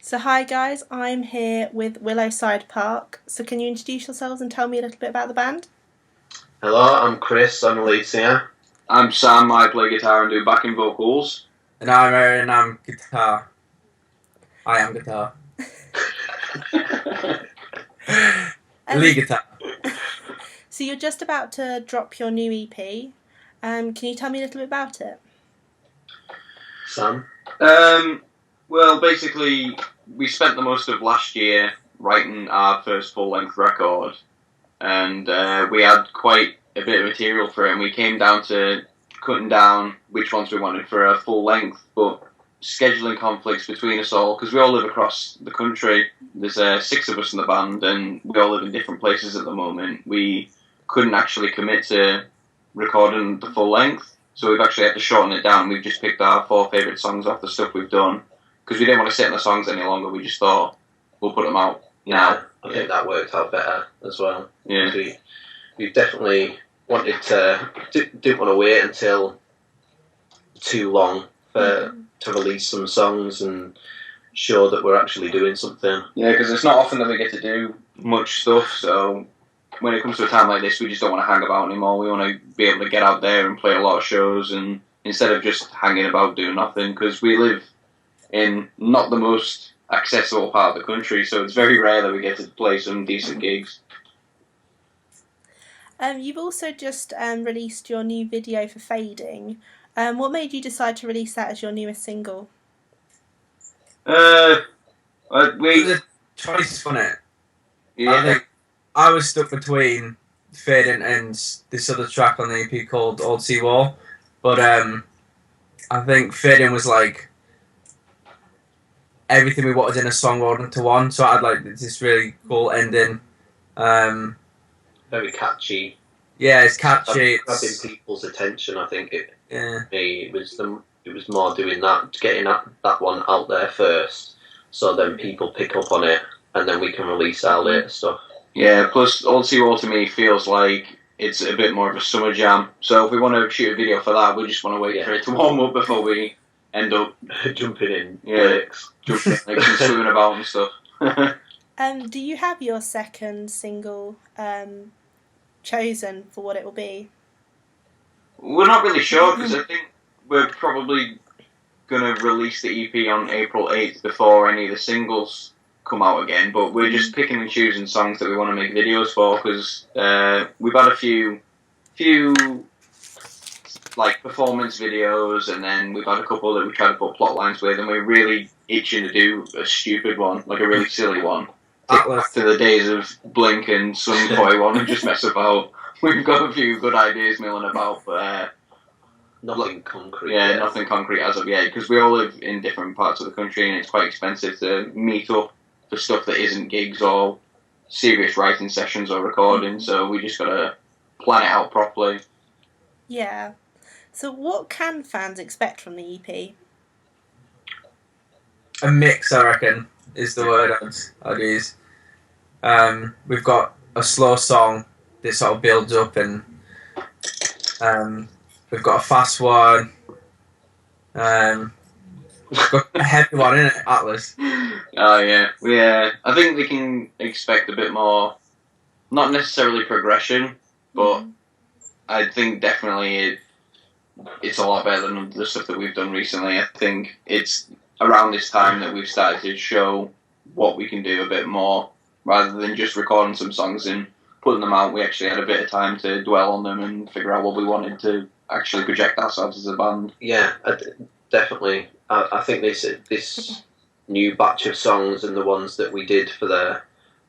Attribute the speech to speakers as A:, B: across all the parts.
A: So hi guys, I'm here with Willowside Park. So can you introduce yourselves and tell me a little bit about the band?
B: Hello, I'm Chris, I'm the lead singer.
C: I'm Sam, I play guitar and do backing vocals.
D: And I'm Aaron, I'm guitar. I am guitar. Lead guitar.
A: So you're just about to drop your new EP. Can you tell me a little bit about it?
B: Sam?
C: Well, basically, we spent the most of last year writing our first full-length record, and we had quite a bit of material for it, and we came down to cutting down which ones we wanted for a full length, but scheduling conflicts between us all, because we all live across the country. There's 6 of us in the band, and we all live in different places at the moment. We couldn't actually commit to recording the full length, so we've actually had to shorten it down. We've just picked our 4 favourite songs off the stuff we've done, because we didn't want to sit on the songs any longer. We just thought, we'll put them out now.
B: I think that worked out better as well.
C: Yeah.
B: We definitely wanted to, didn't want to wait until too long to release some songs and show that we're actually doing something.
C: Yeah, because it's not often that we get to do much stuff, so when it comes to a time like this, we just don't want to hang about anymore. We want to be able to get out there and play a lot of shows, and instead of just hanging about doing nothing, because we live in not the most accessible part of the country, so it's very rare that we get to play some decent gigs.
A: You've also just released your new video for Fading. What made you decide to release that as your newest single?
C: We
D: The choice on it.
C: yeah.
D: I think I was stuck between Fading and this other track on the EP called Old Sea Wall, but I think Fading was like everything we wanted in a song rolled into one, so I had like this really cool ending.
B: Very catchy.
D: Yeah, it's catchy.
B: Grabbing people's attention. I think
D: Yeah.
B: it was more doing that, getting that one out there first, so then people pick up on it, and then we can release our later stuff.
C: Yeah, plus Old Sea Wall to me feels like it's a bit more of a summer jam, so if we want to shoot a video for that, we just want to wait for it to warm up before we end up
B: Jumping in
C: breaks, jumping and swimming about and stuff.
A: Do you have your second single chosen for what it will be?
C: We're not really sure, because I think we're probably going to release the EP on April 8th before any of the singles come out again, but we're just picking and choosing songs that we want to make videos for, because we've had a few like performance videos, and then we've had a couple that we tried to put plot lines with, and we're really itching to do a stupid one, like a really silly one.
D: Atlas.
C: To the days of Blink and Sun Boy one and just mess about. We've got a few good ideas milling about, but
B: nothing concrete.
C: yeah,
B: yet.
C: nothing concrete as of yet, because we all live in different parts of the country, and it's quite expensive to meet up for stuff that isn't gigs or serious writing sessions or recording, so we just gotta plan it out properly.
A: Yeah. So what can fans expect from the E EP?
D: A mix, I reckon, is the word I'd use. We've got a slow song that sort of builds up, and we've got a fast one. We've got a heavy one, innit, Atlas?
C: Oh yeah. I think they can expect a bit more, not necessarily progression, but I think definitely it's a lot better than the stuff that we've done recently. I think it's around this time that we've started to show what we can do a bit more, rather than just recording some songs and putting them out. We actually had a bit of time to dwell on them and figure out what we wanted to actually project ourselves as a band.
B: Yeah, definitely. I think this new batch of songs and the ones that we did for the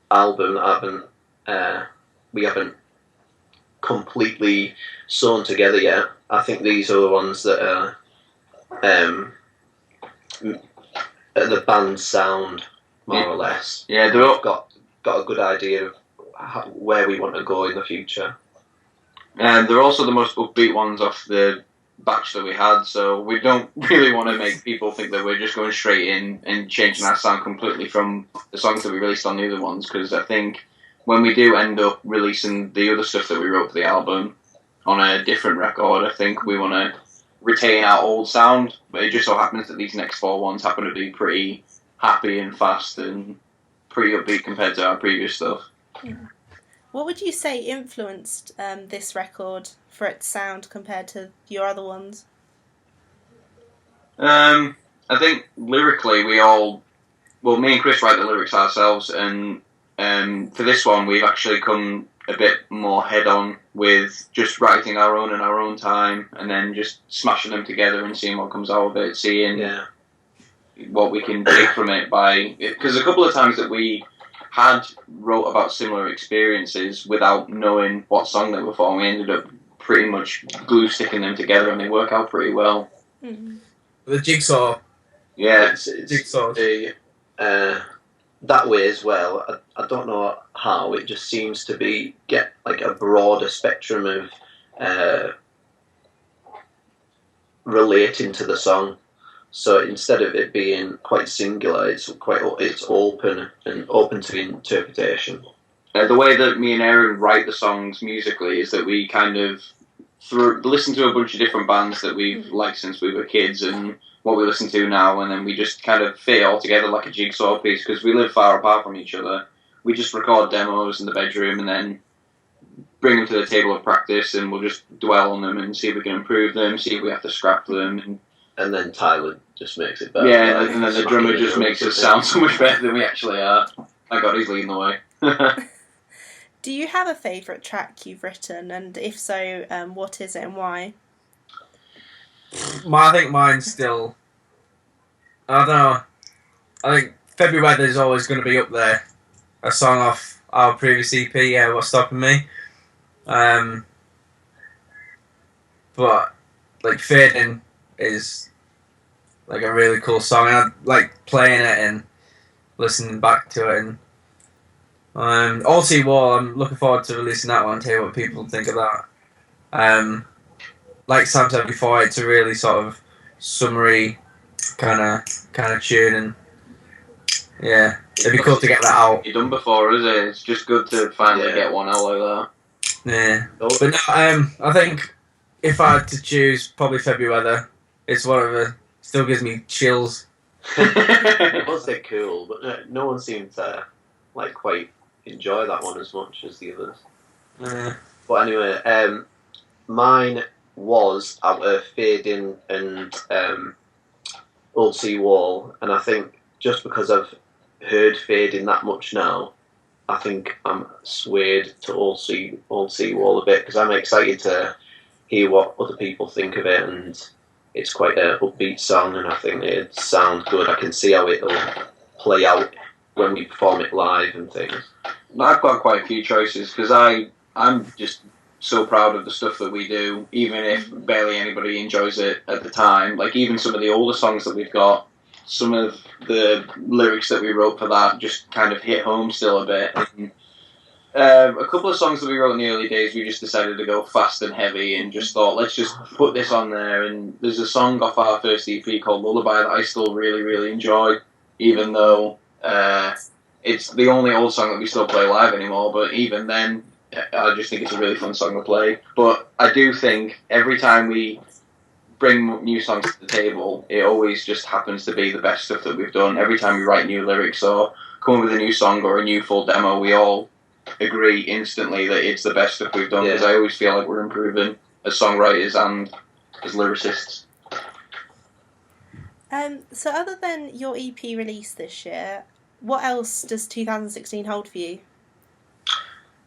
B: album we haven't completely sewn together yet. I think these are the ones that are the band's sound, more or less.
C: Yeah,
B: We've got a good idea of where we want to go in the future.
C: And they're also the most upbeat ones off the batch that we had, so we don't really want to make people think that we're just going straight in and changing our sound completely from the songs that we released on the other ones, because I think when we do end up releasing the other stuff that we wrote for the album on a different record, I think we want to retain our old sound, but it just so happens that these next 4 ones happen to be pretty happy and fast and pretty upbeat compared to our previous stuff.
A: What would you say influenced this record for its sound compared to your other ones?
C: I think lyrically me and Chris write the lyrics ourselves, and for this one we've actually come a bit more head on with just writing our own in our own time, and then just smashing them together and seeing what comes out of it, seeing what we can take from it because a couple of times that we had wrote about similar experiences without knowing what song they were for, we ended up pretty much glue sticking them together, and they work out pretty well.
D: The jigsaw.
B: Yeah,
D: it's jigsaw.
B: That way as well. I don't know how it just seems to get like a broader spectrum of relating to the song. So instead of it being quite singular, it's open and open to interpretation.
C: The way that me and Aaron write the songs musically is that we kind of listen to a bunch of different bands that we've liked since we were kids and what we listen to now, and then we just kind of fit it all together like a jigsaw piece because we live far apart from each other. We just record demos in the bedroom and then bring them to the table of practice, and we'll just dwell on them and see if we can improve them, see if we have to scrap them.
B: And then Tyler just makes it better.
C: Yeah, and then the drummer just makes us sound so much better than we actually are. Thank God he's leading the way.
A: Do you have a favourite track you've written, and if so, what is it and why?
D: I think mine's still... I don't know. I think February Weather is always going to be up there. A song off our previous EP, Yeah, What's Stopping Me. But, like, Fading is like a really cool song, and I like playing it and listening back to it. And All Sea Wall, I'm looking forward to releasing that one, to hear what people think of that. Like Sam said before, it's a really sort of summary kind of tune, and yeah, it'd be cool to get that out.
C: You've done before, is it? It's just good to finally get one out like that.
D: Yeah, but no, I think if I had to choose, probably February Weather. It's whatever. Still gives me chills.
B: It was cool, but no one seemed to like quite enjoy that one as much as the others. But anyway, mine was out of Fading and Old Sea Wall, and I think just because I've heard Fading that much now, I think I'm swayed to Old Sea Wall a bit, because I'm excited to hear what other people think of it, and it's quite an upbeat song, and I think it sounds good. I can see how it'll play out when we perform it live and things.
C: I've got quite a few choices, because I'm just so proud of the stuff that we do, even if barely anybody enjoys it at the time. Like, even some of the older songs that we've got, some of the lyrics that we wrote for that just kind of hit home still a bit. A couple of songs that we wrote in the early days, we just decided to go fast and heavy and just thought, let's just put this on there. And there's a song off our first EP called Lullaby that I still really, really enjoy, even though it's the only old song that we still play live anymore. But even then, I just think it's a really fun song to play. But I do think every time we bring new songs to the table, it always just happens to be the best stuff that we've done. Every time we write new lyrics or come up with a new song or a new full demo, we all agree instantly that it's the best stuff we've done, because I always feel like we're improving as songwriters and as lyricists.
A: So other than your EP release this year, what else does 2016 hold for you?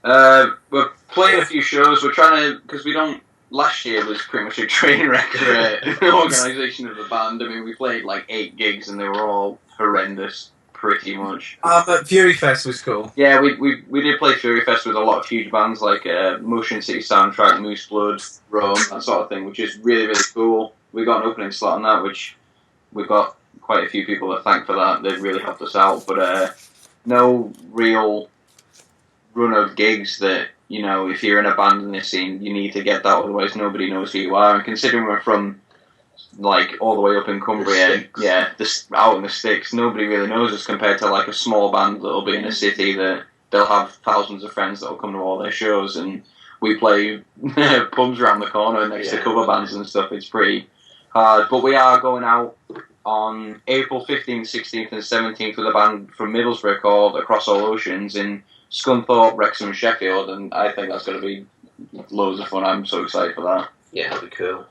C: We're playing a few shows. We're trying to, because last year was pretty much a train wreck for the organisation of the band. I mean, we played like 8 gigs and they were all horrendous, pretty much.
D: But Fury Fest was cool.
C: Yeah, we did play Fury Fest with a lot of huge bands like Motion City Soundtrack, Moose Blood, Rome, that sort of thing, which is really, really cool. We got an opening slot on that, which we've got quite a few people to thank for that. They've really helped us out, but no real run of gigs that, you know, if you're in a band in this scene, you need to get that, otherwise nobody knows who you are. And considering we're from, like, all the way up in Cumbria, out in the sticks, nobody really knows us compared to, like, a small band that'll be in a city that they'll have thousands of friends that'll come to all their shows, and we play pubs around the corner next to cover bands and stuff. It's pretty hard, but we are going out on April 15th, 16th, and 17th with a band from Middlesbrough called Across All Oceans in Scunthorpe, Wrexham, and Sheffield, and I think that's going to be loads of fun. I'm so excited for that.
B: Yeah, it'll be cool.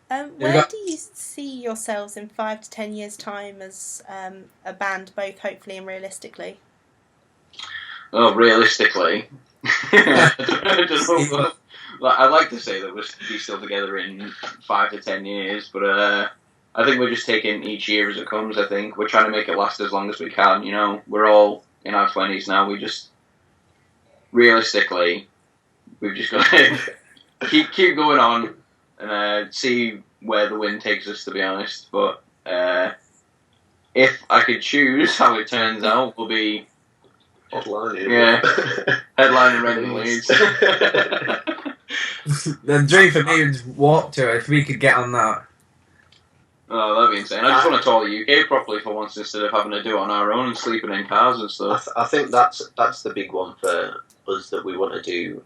A: Where do you see yourselves in 5 to 10 years' time as a band, both hopefully and realistically?
C: Oh, realistically, I don't know. I'd like to say that we'll be still together in 5 to 10 years, but I think we're just taking each year as it comes. I think we're trying to make it last as long as we can. You know, we're all in our 20s now. We just realistically, we've just got to keep going on and see where the wind takes us. To be honest, but if I could choose how it turns out, we'll be
B: headlining.
C: Yeah, headlining Reading Leeds.
D: The dream for me was walk to it. If we could get on that.
C: Oh, that'd be insane. I just want to tour the UK properly for once instead of having to do it on our own and sleeping in cars and stuff.
B: I think that's the big one for us that we want to do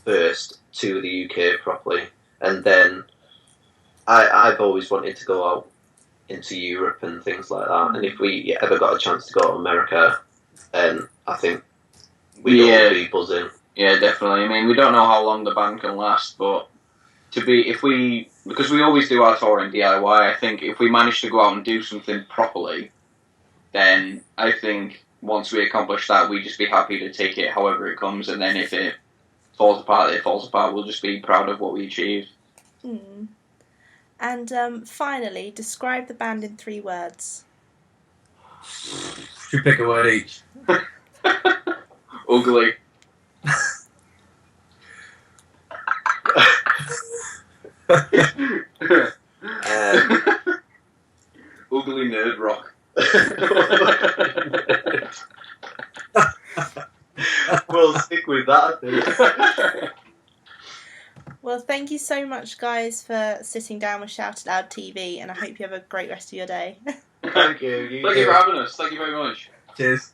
B: first, to the UK properly, and then I've always wanted to go out into Europe and things like that. And if we ever got a chance to go to America, then I think we'd all be buzzing.
C: Yeah, definitely. I mean, we don't know how long the band can last, but because we always do our touring DIY, I think if we manage to go out and do something properly, then I think once we accomplish that, we'd just be happy to take it however it comes, and then if it falls apart, it falls apart. We'll just be proud of what we achieved.
A: Mm. And finally, describe the band in 3 words.
D: Should we pick a word each?
C: Ugly. Ugly nerd rock.
B: We'll stick with that, I think.
A: Well, thank you so much, guys, for sitting down with Shout It Loud TV, and I hope you have a great rest of your day.
B: Thank you.
C: Thank you for having us. Thank you very much.
D: Cheers.